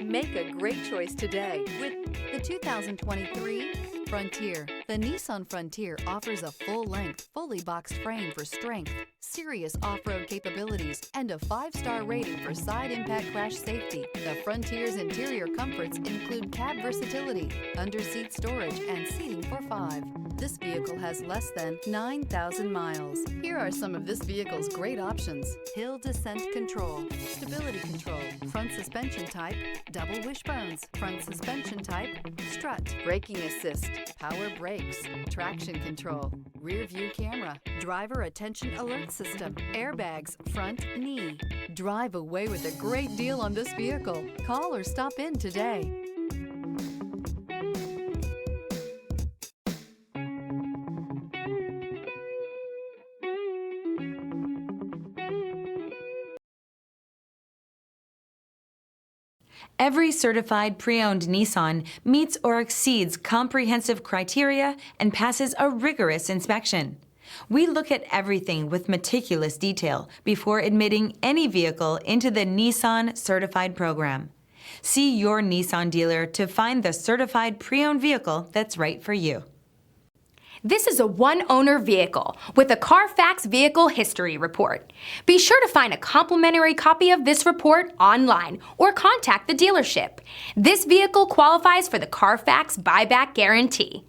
Make a great choice today with the 2023 Frontier. The Nissan Frontier offers a full-length, fully boxed frame for strength, serious off-road capabilities, and a 5-star rating for side impact crash safety. The Frontier's interior comforts include cab versatility, under-seat storage, and seating for 5. This vehicle has less than 9,000 miles. Here are some of this vehicle's great options: hill descent control, stability control, front suspension type, double wishbones, front suspension type, strut, braking assist, power brakes, traction control, rear view camera, driver attention alert system, airbags, front knee. Drive away with a great deal on this vehicle. Call or stop in today. Every certified pre-owned Nissan meets or exceeds comprehensive criteria and passes a rigorous inspection. We look at everything with meticulous detail before admitting any vehicle into the Nissan Certified program. See your Nissan dealer to find the certified pre-owned vehicle that's right for you. This is a one-owner vehicle with a Carfax Vehicle History Report. Be sure to find a complimentary copy of this report online or contact the dealership. This vehicle qualifies for the Carfax Buyback Guarantee.